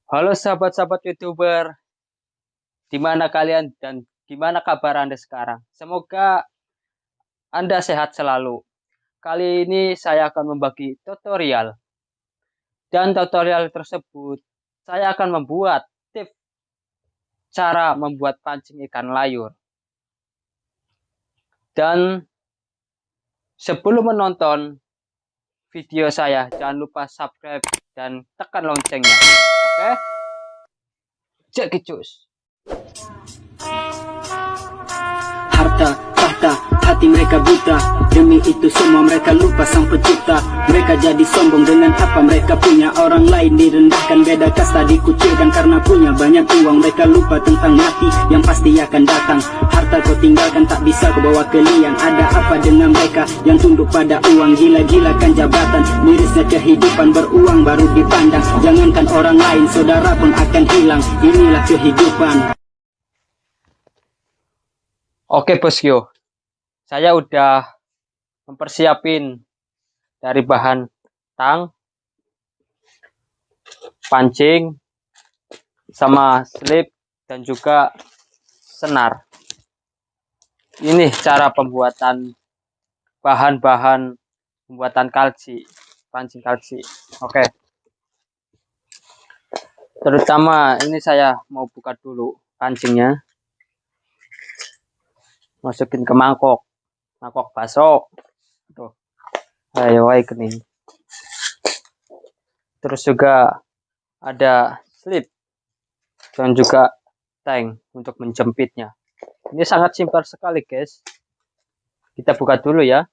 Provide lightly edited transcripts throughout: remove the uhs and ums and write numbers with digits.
Halo sahabat-sahabat YouTuber, di mana kalian dan gimana kabar Anda sekarang? Semoga Anda sehat selalu. Kali ini saya akan membagi tutorial dan tutorial tersebut saya akan membuat tips cara membuat pancing ikan layur. Dan sebelum menonton video saya, jangan lupa subscribe dan tekan loncengnya. Oke? Cekicus. Harta, tahta, hati mereka buta. Demi itu semua mereka lupa sang pencipta. Mereka jadi sombong dengan apa mereka punya. Orang lain direndahkan, beda kasta dikucilkan karena punya banyak uang. Mereka lupa tentang mati yang pasti akan datang. Harta kau tinggalkan tak bisa kau bawa ke liang. Ada apa dengan mereka yang tunduk pada uang? Gila-gilakan jabatan, mirisnya kehidupan. Beruang baru dipandang. Jangankan orang lain, saudara pun akan hilang. Inilah kehidupan. Oke bosku, saya udah mempersiapin dari bahan tang, pancing, sama slip dan juga senar. Ini cara pembuatan bahan-bahan pembuatan kalci, pancing kalci. Oke. Terutama ini saya mau buka dulu pancingnya. Masukin ke mangkok basok. Tuh. Ayo kening. Terus juga ada slip dan juga tank untuk menjepitnya. Ini sangat simpel sekali, guys. Kita buka dulu ya.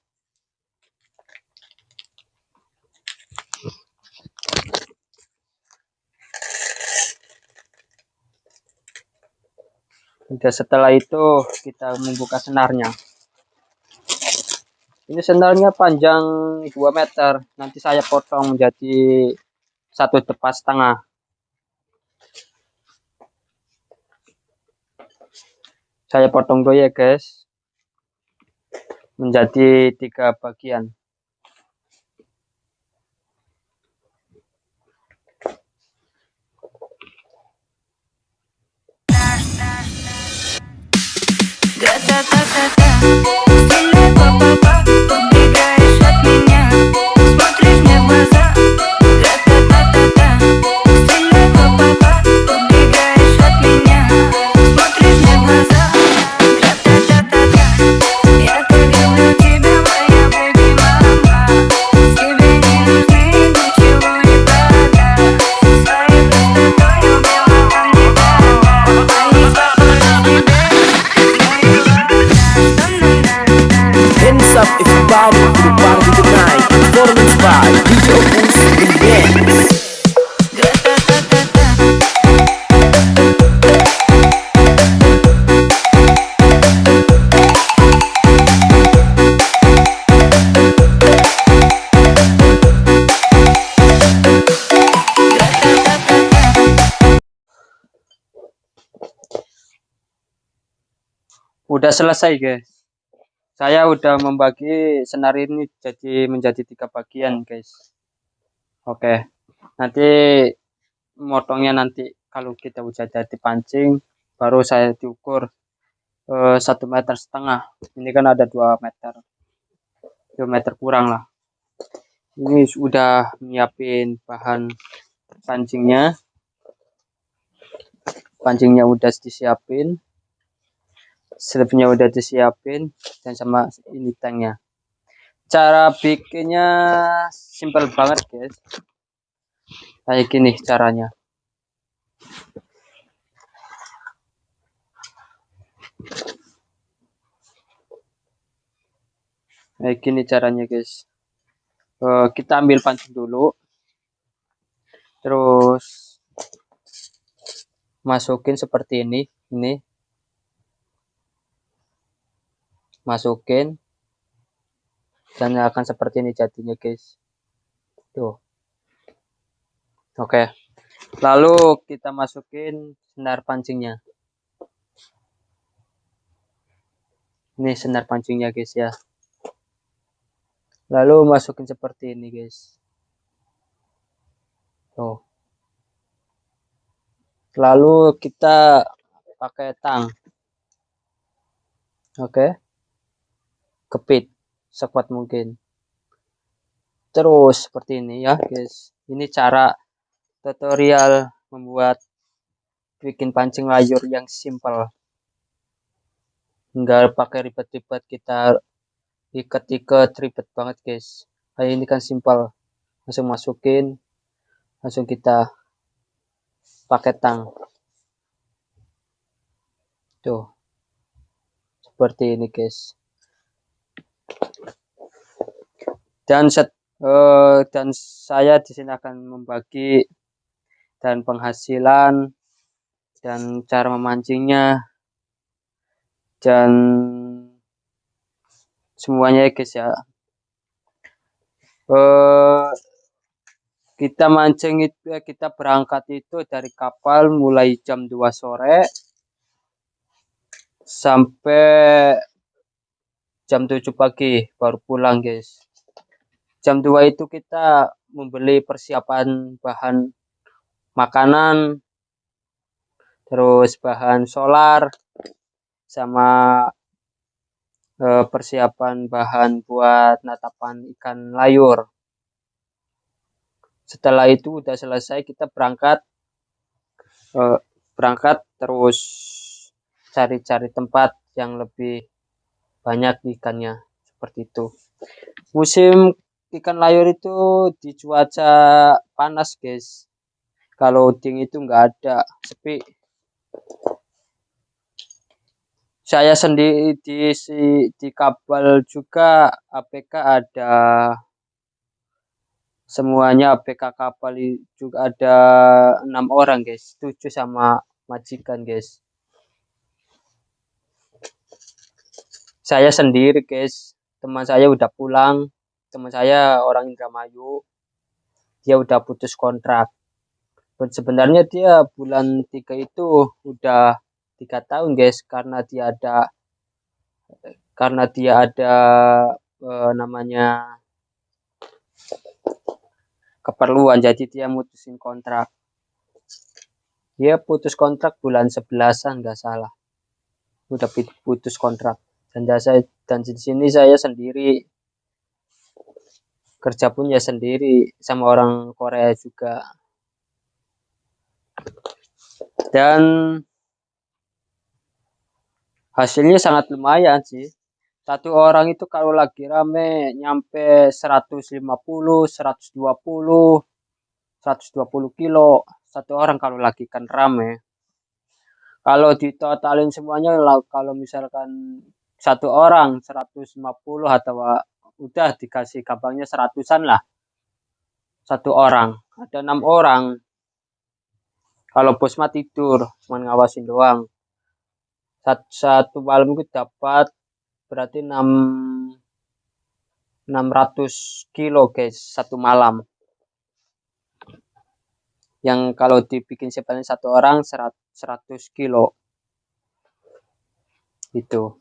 Setelah itu kita membuka senarnya. Ini senarnya panjang 2 meter. Nanti saya potong menjadi 1,5 tepat. Saya potong dulu ya guys. Menjadi 3 bagian. Hands up everybody to the party tonight. Performance by DJ Opus Remix. Udah selesai guys. Saya udah membagi senar ini menjadi 3 bagian guys. Oke. Nanti motongnya nanti kalau kita udah jadi pancing baru saya diukur 1,5 meter. Ini kan ada 2 meter, 2 meter kurang lah. Ini sudah nyiapin bahan pancingnya. Pancingnya udah disiapin, slipnya udah disiapin, dan sama ini tanknya. Cara bikinnya simple banget guys. Kayak gini caranya. Kayak gini caranya guys. Kita ambil pancing dulu, terus masukin seperti ini masukin, dan akan seperti ini jadinya guys. Tuh. Oke. Lalu kita masukin senar pancingnya. Ini senar pancingnya guys ya. Lalu masukin seperti ini guys. Tuh. Lalu kita pakai tang. Oke, kepit sekuat mungkin. Terus seperti ini ya guys. Ini cara tutorial membuat bikin pancing layur yang simple. Enggak pakai ribet-ribet kita ikat-ikat ribet banget guys. Kayak ini kan simple. Langsung masukin, langsung kita pakai tang. Tuh, seperti ini guys. Dan saya di sini akan membagi dan penghasilan dan cara memancingnya dan semuanya ya guys ya. Kita mancing itu kita berangkat itu dari kapal mulai jam 2 sore sampai jam 7 pagi baru pulang guys. Jam 2 itu kita membeli persiapan bahan makanan, terus bahan solar, sama persiapan bahan buat natapan ikan layur. Setelah itu udah selesai kita berangkat terus cari-cari tempat yang lebih banyak ikannya seperti itu. Musim ikan layur itu di cuaca panas guys. Kalau dingin itu nggak ada, sepi. Saya sendiri di kapal juga APK ada semuanya APK kapal juga ada 6 orang guys, 7 sama majikan guys. Saya sendiri guys, teman saya udah pulang, teman saya orang Indramayu, dia udah putus kontrak. Sebenarnya dia bulan 3 itu udah 3 tahun guys, karena dia ada namanya keperluan, jadi dia mutusin kontrak. Dia putus kontrak bulan 11-an nggak salah, udah putus kontrak. Dan di sini saya sendiri, kerja pun ya sendiri sama orang Korea juga. Dan hasilnya sangat lumayan sih. Satu orang itu kalau lagi rame nyampe 150, 120 kilo. Satu orang kalau lagi kan rame. Kalau ditotalin semuanya, kalau misalkan satu orang 150 atau udah dikasih gampangnya 100-an lah. Satu orang. Ada 6 orang. Kalau bos mah tidur, cuma ngawasin doang. Satu malam itu dapat berarti 600 kilo guys satu malam. Yang kalau dibikin sebanyak satu orang 100 kilo itu.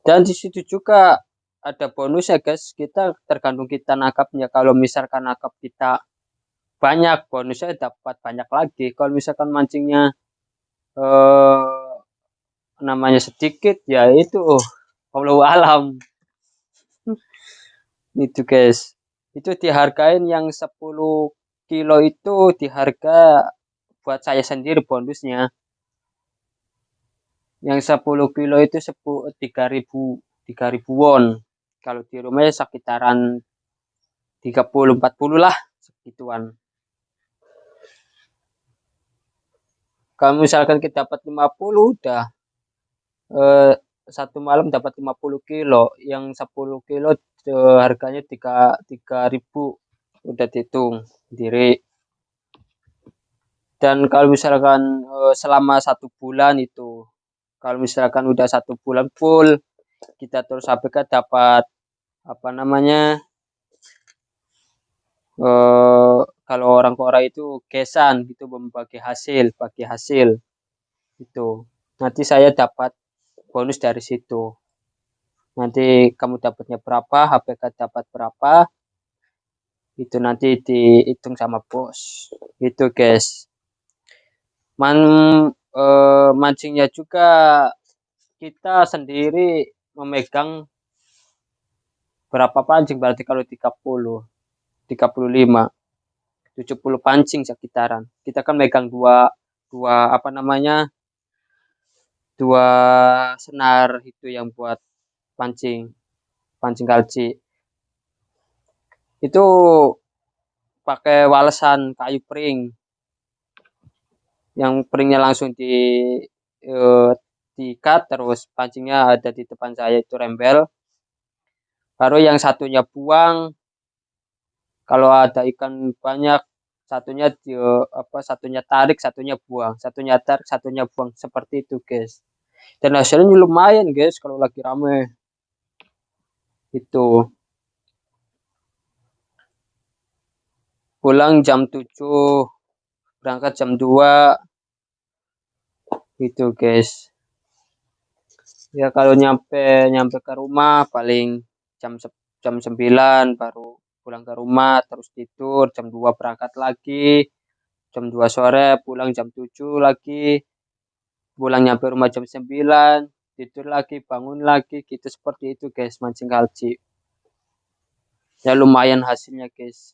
Dan di situ juga ada bonus ya guys, kita tergantung kita nangkapnya. Kalau misalkan nangkap kita banyak, bonusnya dapat banyak lagi. Kalau misalkan mancingnya namanya sedikit, ya itu Allah alam. Itu guys, itu dihargain yang 10 kilo itu diharga buat saya sendiri bonusnya. Yang 10 kilo itu 3.000 won. Kalau di rumahnya sekitaran 30-40 lah segituan. Kalau misalkan kita dapat 50 udah satu malam dapat 50 kilo. Yang 10 kilo harganya 3.000 udah dihitung sendiri. Dan kalau misalkan selama 1 bulan itu, kalau misalkan udah 1 bulan full, kita terus APK dapat apa namanya, kalau orang Korea itu kesan gitu, membagi hasil, bagi hasil itu. Nanti saya dapat bonus dari situ. Nanti kamu dapatnya berapa, APK dapat berapa, itu nanti dihitung sama bos. Itu guys. Mancingnya juga kita sendiri memegang berapa pancing, berarti kalau 35, 70 pancing sekitaran. Kita kan megang dua dua apa namanya? Dua senar itu yang buat pancing, pancing kalci. Itu pakai walesan kayu pring, yang pringnya langsung eh, diikat, terus pancingnya ada di depan saya itu rembel. Baru yang satunya buang, kalau ada ikan banyak, satunya tarik, satunya buang, satunya tarik, satunya buang, seperti itu guys. Dan hasilnya lumayan guys kalau lagi rame itu. Pulang jam 7, berangkat jam 2 gitu guys. Ya kalau nyampe nyampe ke rumah paling jam 9 baru pulang ke rumah, terus tidur jam 2 berangkat lagi, jam 2 sore pulang jam 7 lagi, pulang nyampe rumah jam 9, tidur lagi, bangun lagi, gitu seperti itu guys mancing kalci. Ya lumayan hasilnya guys,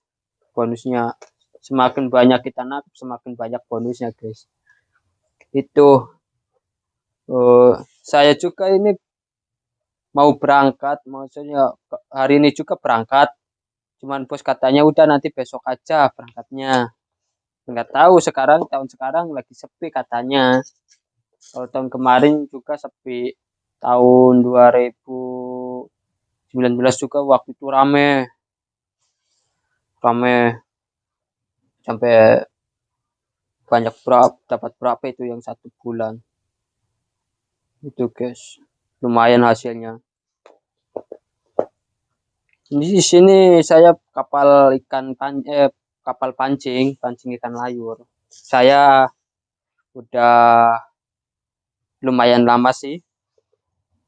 bonusnya semakin banyak kita nangkap semakin banyak bonusnya guys. Itu saya juga ini mau berangkat, maksudnya hari ini juga berangkat, cuman bos katanya udah nanti besok aja berangkatnya. Nggak tahu sekarang, tahun sekarang lagi sepi katanya. Kalau tahun kemarin juga sepi, tahun 2019 juga waktu itu rame rame sampai banyak, dapat berapa itu yang 1 bulan itu guys, lumayan hasilnya. Di sini saya kapal pancing pancing ikan layur. Saya udah lumayan lama sih.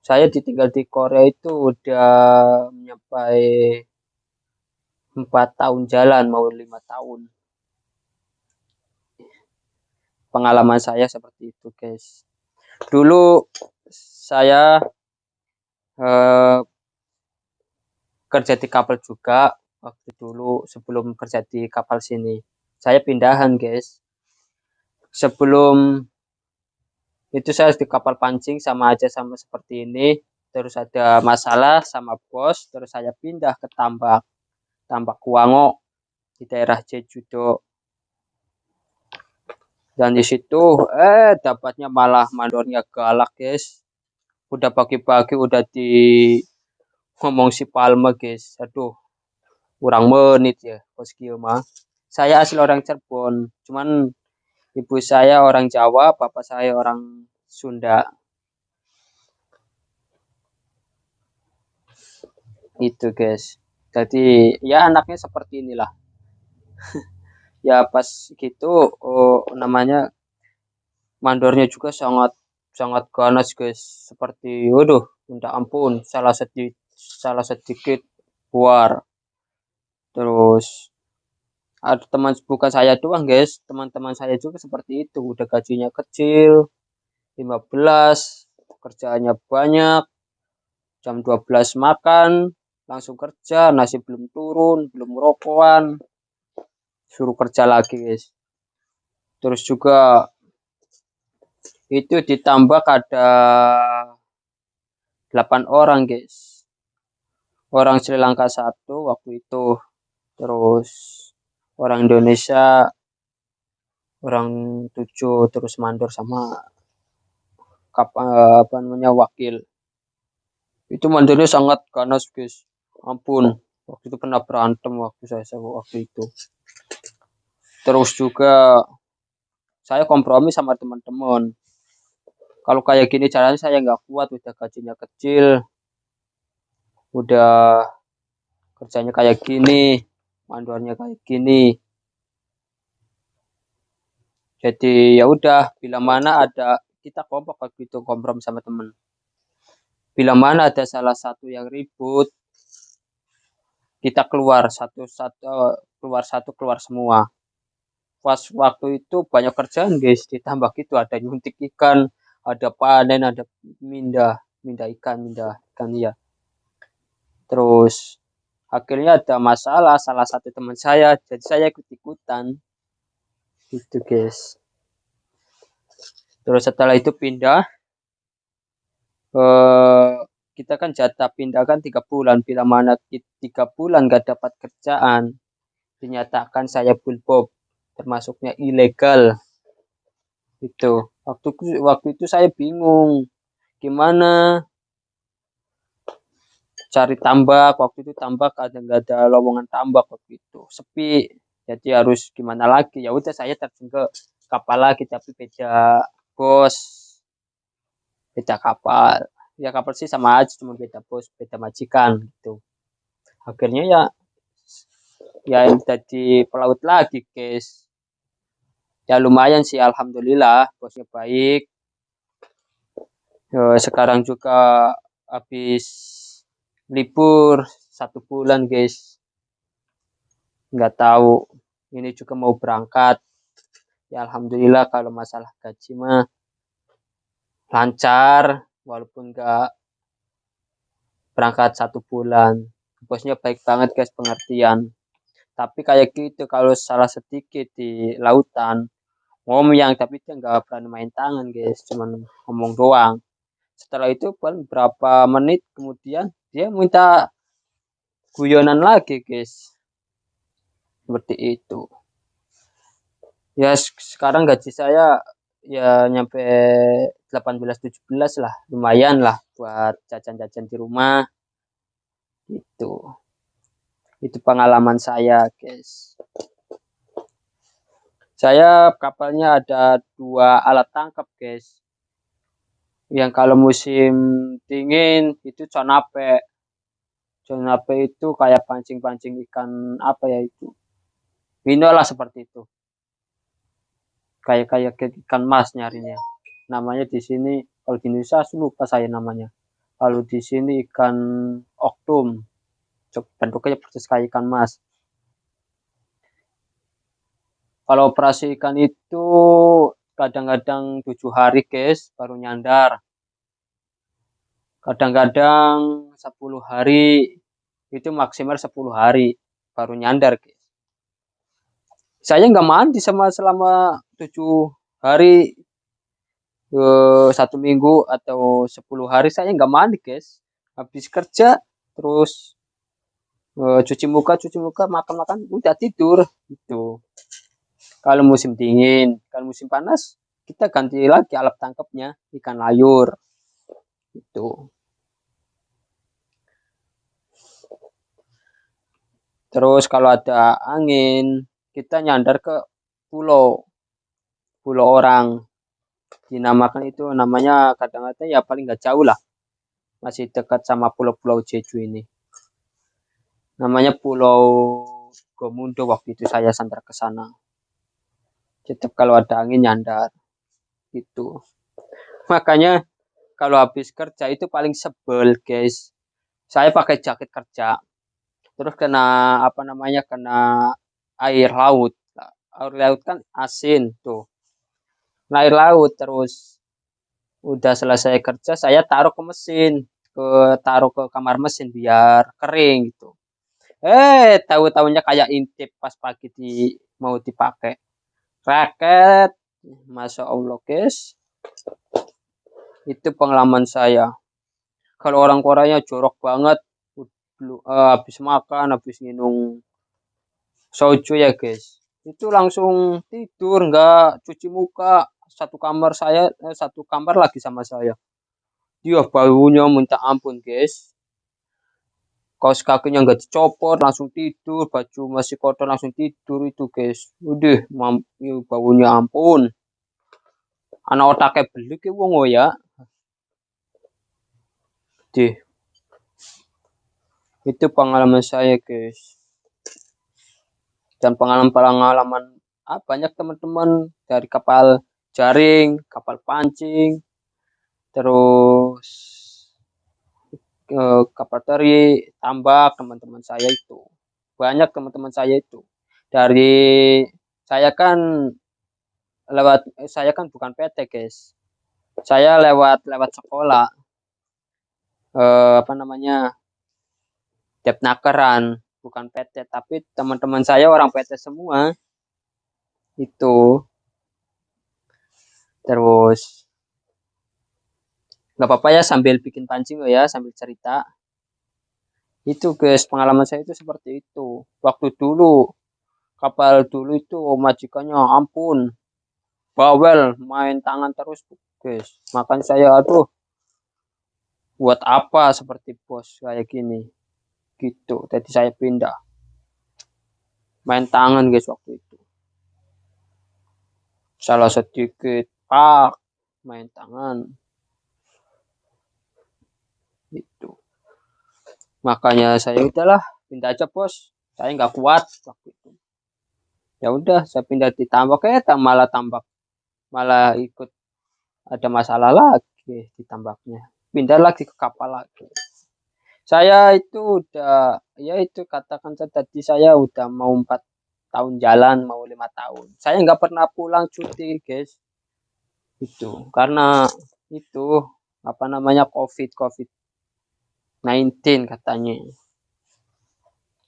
Saya ditinggal di Korea itu udah mencapai 4 tahun jalan, mau 5 tahun. Pengalaman saya seperti itu guys. Dulu saya eh, kerja di kapal juga waktu dulu, sebelum kerja di kapal sini. Saya pindahan guys. Sebelum itu saya di kapal pancing sama aja sama seperti ini. Terus ada masalah sama bos, terus saya pindah ke tambak, tambak Kuango di daerah Jeju. Dan di situ dapatnya malah mandornya galak guys. Udah pagi-pagi udah di ngomong si Palma guys. Aduh, kurang menit ya bos kieu mah. Saya asli orang Cirebon, cuman ibu saya orang Jawa, bapak saya orang Sunda. Itu guys. Jadi ya anaknya seperti inilah. Ya pas gitu, namanya mandornya juga sangat sangat ganas guys. Seperti waduh, minta ampun, salah sedikit buar. Terus ada teman, bukan saya doang guys, teman-teman saya juga seperti itu. Udah gajinya kecil, 15, kerjaannya banyak, jam 12 makan, langsung kerja, nasi belum turun, belum rokokan, suruh kerja lagi guys. Terus juga itu ditambah ada 8 orang guys, orang Sri Lanka satu waktu itu, terus orang Indonesia orang 7, terus mandor sama apa namanya wakil. Itu mandornya sangat ganas guys, ampun, waktu itu pernah berantem waktu itu. Terus juga saya kompromi sama teman-teman, kalau kayak gini caranya saya nggak kuat, udah gajinya kecil, udah kerjanya kayak gini, mandornya kayak gini. Jadi ya udah, bila mana ada, kita kompak waktu itu, kompromi sama temen. Bila mana ada salah satu yang ribut, kita keluar satu-satu, keluar satu keluar semua. pas waktu itu banyak kerjaan guys, ditambah gitu ada nyuntik ikan, ada panen, ada mindah mindah ikan ya. Terus akhirnya ada masalah salah satu teman saya, jadi saya ikut-ikutan gitu guys. Terus setelah itu pindah, eh, kita kan jatah pindah kan 3 bulan, bila mana 3 bulan gak dapat kerjaan, dinyatakan saya bulbob, termasuknya ilegal. Itu waktu itu saya bingung gimana cari tambak. Waktu itu tambak ada nggak ada lowongan tambak, waktu itu sepi, jadi harus gimana lagi, ya udah saya terjun ke kapal lagi, tapi beda bos, beda kapal. Ya kapal sih sama aja, cuma beda bos, beda majikan gitu. Akhirnya ya jadi pelaut lagi guys. Ya lumayan sih, alhamdulillah bosnya baik. Sekarang juga habis libur 1 bulan guys, nggak tahu ini juga mau berangkat. Ya alhamdulillah, kalau masalah gaji mah lancar, walaupun nggak berangkat 1 bulan. Bosnya baik banget guys, pengertian. Tapi kayak gitu, kalau salah sedikit di lautan ngomong, tapi dia nggak berani main tangan guys, cuman ngomong doang. Setelah itu paling berapa menit kemudian dia minta guyonan lagi guys, seperti itu. Ya sekarang gaji saya ya nyampe 18-17 lah, lumayan lah buat jajan-jajan di rumah. Itu pengalaman saya guys. Saya kapalnya ada 2 alat tangkap guys, yang kalau musim dingin itu conape. Conape itu kayak pancing-pancing ikan, apa ya itu, Wino lah, seperti itu, kayak kayak ikan mas nyarinya. Namanya di sini, kalau di Indonesia lupa saya namanya. Kalau di sini ikan oktum, bentuknya persis kayak ikan mas. Kalau operasi ikan itu kadang-kadang 7 hari guys baru nyandar, kadang-kadang 10 hari, itu maksimal 10 hari baru nyandar guys. Saya nggak mandi selama 7 hari, 1 minggu atau 10 hari saya nggak mandi guys. Habis kerja terus cuci muka, makan-makan, udah tidur gitu. Kalau musim dingin, kalau musim panas kita ganti lagi alat tangkapnya, ikan layur itu. Terus kalau ada angin, kita nyandar ke pulau pulau orang, dinamakan itu, namanya kadang-kadang ya paling nggak jauh lah, masih dekat sama pulau-pulau Jeju ini, namanya Pulau Gomundo. Waktu itu saya sandar ke sana, tetap kalau ada angin nyandar gitu. Makanya kalau habis kerja itu paling sebel guys, saya pakai jaket kerja, terus kena apa namanya, kena air laut. Air laut kan asin tuh, nah, air laut. Terus udah selesai kerja saya taruh ke mesin, ke taruh ke kamar mesin biar kering gitu. Tahu-tahunya kayak intip pas pagi mau dipakai, raket. Masya Allah guys, itu pengalaman saya. Kalau orang Koreanya jorok banget, habis makan, habis minum soju ya guys, itu langsung tidur, nggak cuci muka. Satu kamar lagi sama saya, dia baunya minta ampun guys. Kaos kakinya nggak dicopot langsung tidur, baju masih kotor langsung tidur itu guys. Udah baunya ampun, anak otaknya belik ya wong ya. Deh, itu pengalaman saya guys. Dan pengalaman-pengalaman banyak teman-teman dari kapal jaring, kapal pancing, terus kapal teri, tambak, teman-teman saya itu banyak, teman-teman saya itu dari Saya kan saya kan bukan PT, guys. Saya lewat sekolah, apa namanya, Depnakeran, bukan PT. Tapi teman-teman saya orang PT semua. Itu terus nggak apa-apa ya sambil bikin pancing ya, sambil cerita. Itu guys, pengalaman saya itu seperti itu. Waktu dulu kapal dulu itu majikannya ampun, bawel, main tangan terus guys. Makanya saya aduh, buat apa seperti bos kayak gini gitu. Jadi saya pindah main tangan guys waktu itu. Salah sedikit pak main tangan itu. Makanya saya udahlah pindah aja bos. Saya nggak kuat waktu itu. Ya udah saya pindah di tambak malah tambak malah ikut ada masalah lagi di tambaknya. Pindah lagi ke kapal lagi. Saya itu udah ya itu katakan tadi saya udah mau 4 tahun jalan mau 5 tahun. Saya nggak pernah pulang cuti guys. Itu karena itu apa namanya COVID-19 katanya.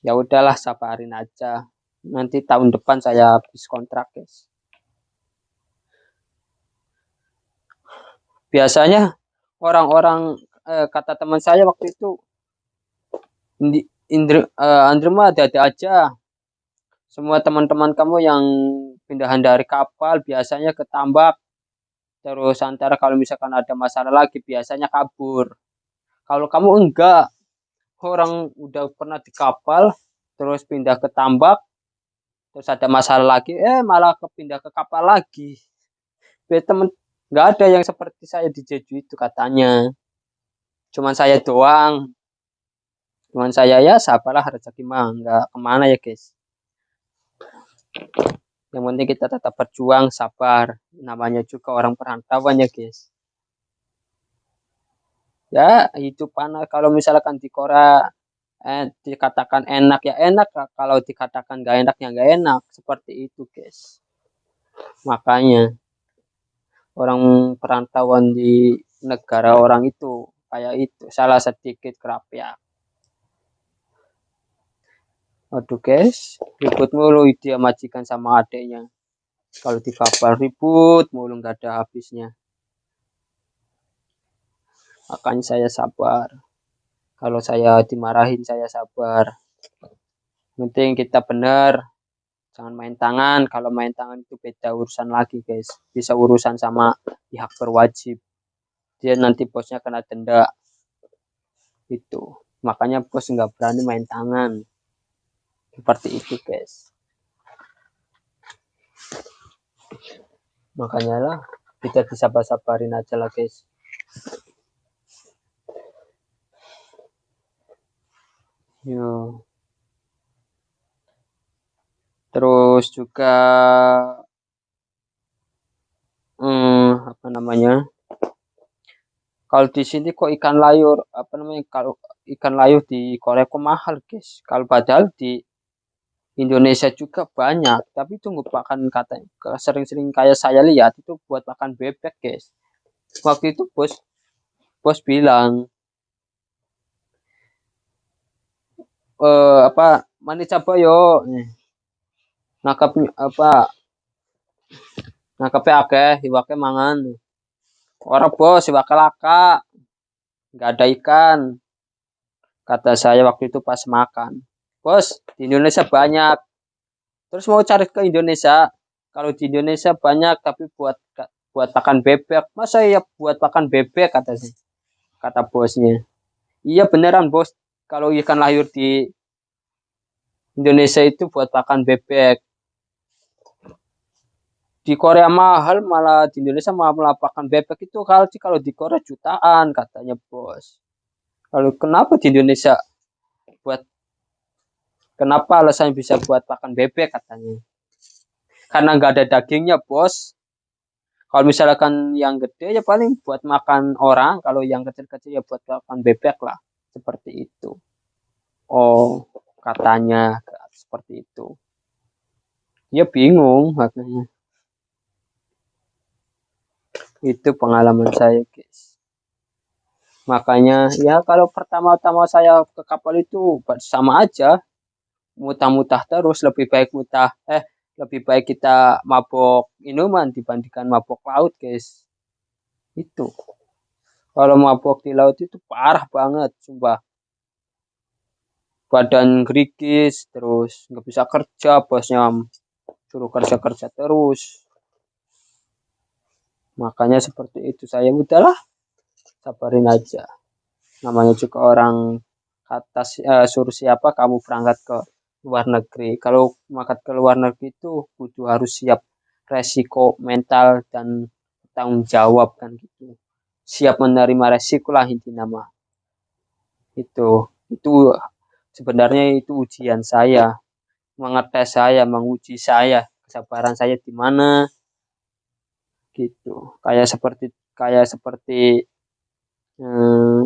Ya udahlah sabarin aja. Nanti tahun depan saya habis kontrak guys. Biasanya orang-orang kata teman saya waktu itu Andre mah ada aja. Semua teman-teman kamu yang pindahan dari kapal biasanya ketambak. Terus antara kalau misalkan ada masalah lagi biasanya kabur. Kalau kamu enggak, orang udah pernah di kapal, terus pindah ke tambak, terus ada masalah lagi, malah kepindah ke kapal lagi. Biar temen nggak ada yang seperti saya di Jeju itu katanya. Cuman saya doang. Cuman saya ya sabarlah rezeki mah nggak kemana ya guys. Yang penting kita tetap berjuang, sabar. Namanya juga orang perantauan ya guys. Ya hidup panas kalau misalkan di Korea dikatakan enak ya enak, kalau dikatakan gak enak ya gak enak, seperti itu guys. Makanya orang perantauan di negara orang itu kayak itu salah sedikit kerapian. Aduh guys, ribut mulu dia majikan sama adiknya. Kalau di kapal ribut mulu nggak ada habisnya. Makanya saya sabar. Kalau saya dimarahin saya sabar. Penting kita benar, jangan main tangan. Kalau main tangan itu beda urusan lagi guys. Bisa urusan sama pihak berwajib. Dia nanti bosnya kena denda. Itu. Makanya bos nggak berani main tangan. Seperti itu guys. Makanya lah kita disabar-sabarin aja lah guys. Yo. Terus juga apa namanya? Kalau di sini kok ikan layur apa namanya? Kalau ikan layur di Korea kok mahal guys. Kalau padahal di Indonesia juga banyak, tapi itu merupakan katanya sering-sering kayak saya lihat itu buat makan bebek guys. Waktu itu bos bos bilang apa manis apa yo nangkap apa nangkap akeh iwake mangan orang bos iwake laka nggak ada ikan kata saya waktu itu pas makan bos di Indonesia banyak terus mau cari ke Indonesia kalau di Indonesia banyak tapi buat makan bebek masa ya buat makan bebek kata bosnya iya beneran bos kalau ikan layur di Indonesia itu buat makan bebek di Korea mahal malah di Indonesia malah melapakan bebek itu kalau di Korea jutaan katanya bos. Lalu kenapa di Indonesia buat kenapa alasannya bisa buat makan bebek katanya? Karena nggak ada dagingnya bos. Kalau misalkan yang gede ya paling buat makan orang, kalau yang kecil-kecil ya buat makan bebek lah, seperti itu. Oh katanya seperti itu. Ya bingung makanya. Itu pengalaman saya, guys. Makanya ya kalau pertama-tama saya ke kapal itu sama aja, mutah-mutah terus, lebih baik kita mabok minuman dibandingkan mabok laut, guys. Itu. Kalau mabok di laut itu parah banget, sumpah. Badan gerigis, terus nggak bisa kerja, bosnya suruh kerja-kerja terus. Makanya seperti itu, saya udahlah, sabarin aja. Namanya juga orang atas suruh siapa kamu berangkat ke luar negeri. Kalau berangkat ke luar negeri itu butuh harus siap resiko mental dan tanggung jawab kan gitu. Siap menerima resiko lah intinya mah. Itu sebenarnya itu ujian saya, mengetes saya, menguji saya, kesabaran saya di mana gitu. Kayak seperti eh,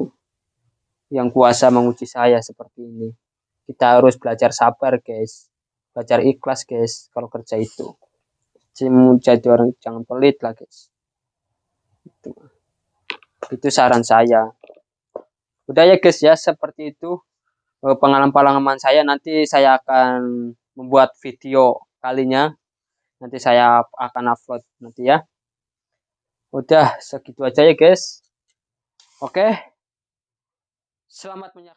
yang kuasa menguji saya seperti ini. Kita harus belajar sabar, guys. Belajar ikhlas, guys, kalau kerja itu. Jadi orang jangan pelit lah, guys. Itu, itu saran saya. Udah ya, guys, ya, seperti itu. Pengalaman-pengalaman saya nanti saya akan membuat video kalinya. Nanti saya akan upload nanti ya. Udah segitu aja ya, guys. Oke. Selamat menyaksikan.